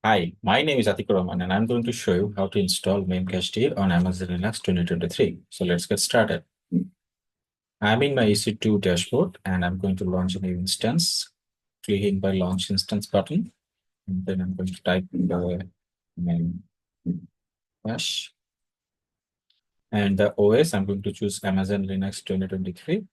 Hi, my name is Atikur Rahman, and I'm going to show you how to install Memcached on Amazon Linux 2023. So let's get started. I'm in my EC2 dashboard, and I'm going to launch a new instance, clicking by Launch Instance button. And then I'm going to type in the Memcache. And the OS, I'm going to choose Amazon Linux 2023.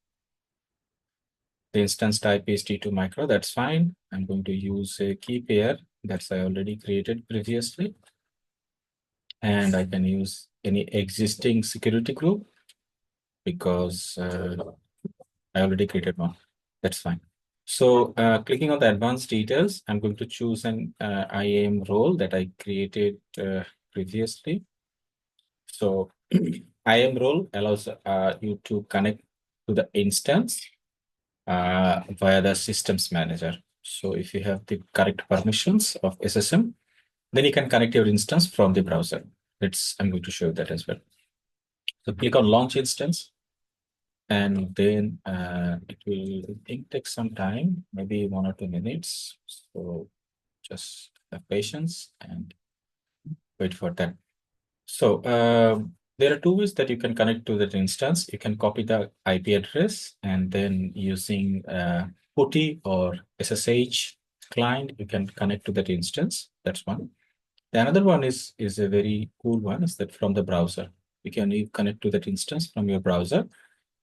The instance type is T2 Micro, that's fine. I'm going to use a key pair that's I already created previously. And I can use any existing security group because I already created one. That's fine. So clicking on the advanced details, I'm going to choose an IAM role that I created previously. So IAM role allows you to connect to the instance via the systems manager. So if you have the correct permissions of SSM, then you can connect your instance from the browser. I'm going to show you that as well. So click on launch instance. And then it will, I think, take some time, maybe 1 or 2 minutes. So just have patience and wait for that. So there are two ways that you can connect to that instance. You can copy the IP address and then using PuTTY or SSH client, you can connect to that instance. That's one. The another one is a very cool one, is that from the browser. You can connect to that instance from your browser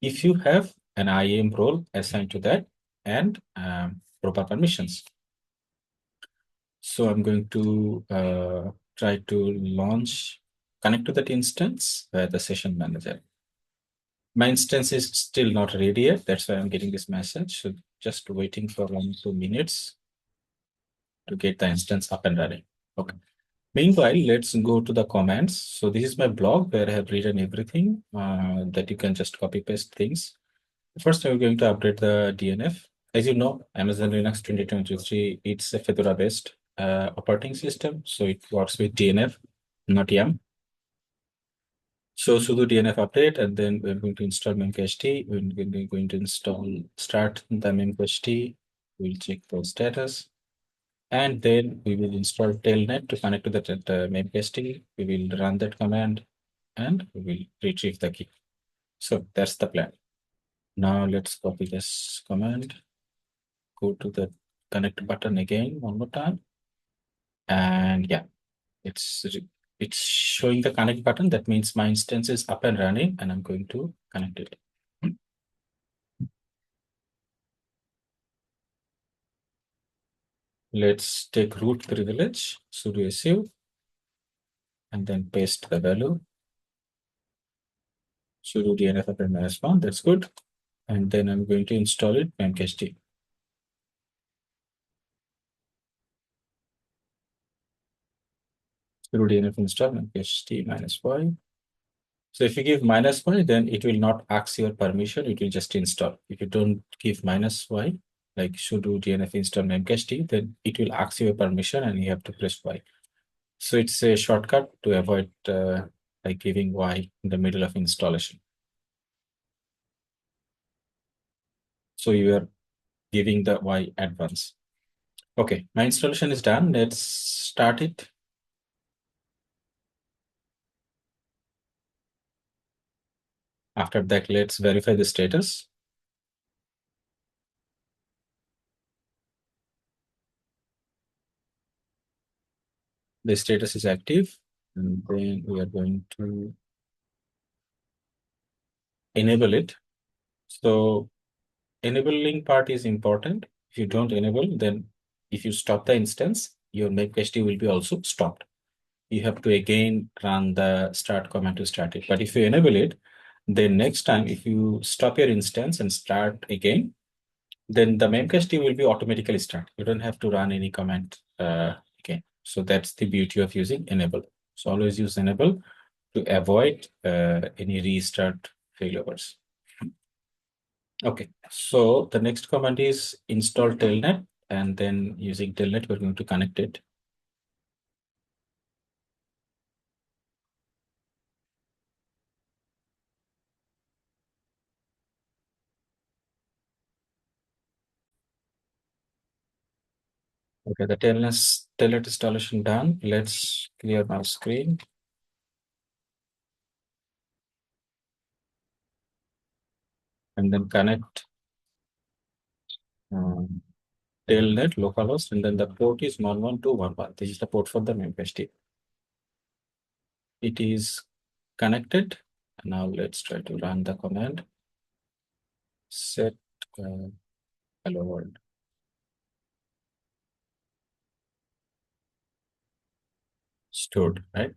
if you have an IAM role assigned to that and proper permissions. So I'm going to try to connect to that instance via the session manager. My instance is still not ready yet. That's why I'm getting this message. So just waiting for 1 2 minutes to get the instance up and running. Okay. Meanwhile, let's go to the commands. So this is my blog where I have written everything that you can just copy paste things. First, we're going to update the DNF. As you know, Amazon Linux 2023, it's a Fedora-based operating system. So it works with DNF, not YAM. So sudo DNF update, and then we're going to install Memcached. We're going to start the Memcached. We'll check the status. And then we will install Telnet to connect to the Memcached. We will run that command and we will retrieve the key. So that's the plan. Now let's copy this command. Go to the connect button again one more time. And yeah, it's showing the connect button. That means my instance is up and running and I'm going to connect it. Let's take root privilege, sudo su, and then paste the value. Sudo dnf update -1, that's good. And then I'm going to install it, memcached. Sudo dnf install memcached -y. So if you give -y, then it will not ask your permission, it will just install. If you don't give -y, like sudo dnf install memcached, then it will ask you a permission and you have to press y. So it's a shortcut to avoid like giving y in the middle of installation. So you are giving the y advance. Okay, my installation is done. Let's start it. After that, let's verify the status. The status is active, and then we are going to enable it. So enabling part is important. If you don't enable, then if you stop the instance, your Memcached will be also stopped. You have to again run the start command to start it. But if you enable it, then next time, if you stop your instance and start again, then the Memcached will be automatically start. You don't have to run any command again. So that's the beauty of using enable. So always use enable to avoid any restart failovers. Okay, so the next command is install telnet, and then using telnet, we're going to connect it. Okay, the Telnet installation done. Let's clear my screen. And then connect um, Telnet localhost, and then the port is 11211. This is the port for the Memcached. It is connected. Now let's try to run the command set hello world. Stored, right?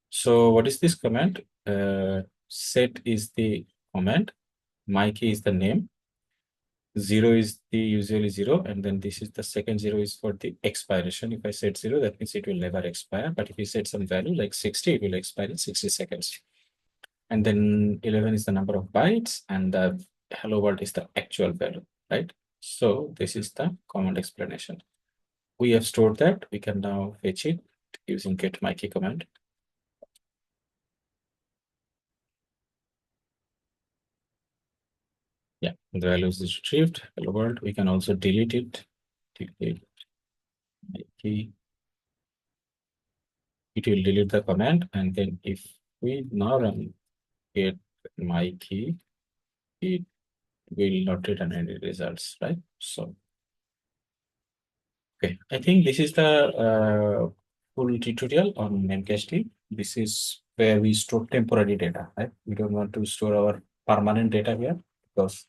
So what is this command? Set is the command, my key is the name, zero is the usually zero, and then this is the second zero is for the expiration. If I set zero, that means it will never expire. But if you set some value like 60, it will expire in 60 seconds. And then 11 is the number of bytes, and the hello world is the actual value, right? So this is the command explanation. We have stored that. We can now fetch it using get my key command. Yeah, the values is retrieved. Hello world. We can also delete it. Delete my key. It will delete the command, and then if we now run get my key, it will not return any results, right? So okay, I think this is the full tutorial on Memcached. This is where we store temporary data, right? We don't want to store our permanent data here because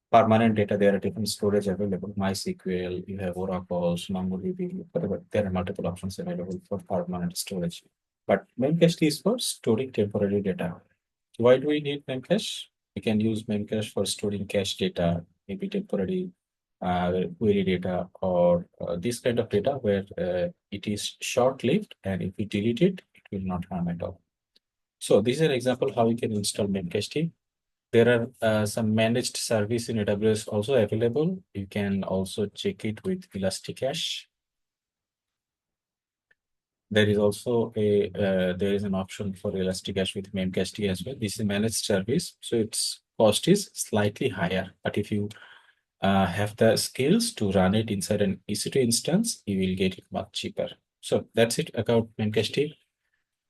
permanent data, there are different storage available. MySQL, you have Oracle, MongoDB, whatever. There are multiple options available for permanent storage. But Memcached is for storing temporary data. Why do we need Memcache? We can use Memcache for storing cache data, maybe temporary query data, or this kind of data where it is short-lived, and if we delete it, it will not harm at all. So this is an example how we can install Memcached. There are some managed service in AWS also available. You can also check it with Elasticache. There is also a there is an option for Elasticache with Memcached as well. This is a managed service, so its cost is slightly higher. But if you have the skills to run it inside an EC2 instance, you will get it much cheaper. So that's it about Memcached.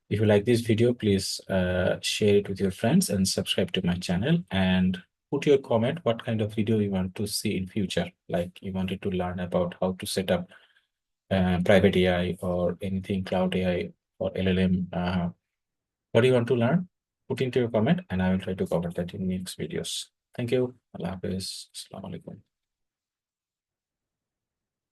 If you like this video, please share it with your friends and subscribe to my channel, and put your comment what kind of video you want to see in future. Like you wanted to learn about how to set up private AI or anything cloud AI or LLM. What do you want to learn? Put into your comment and I will try to cover that in next videos. Thank you. Allah Hafiz. Assalamu alaikum.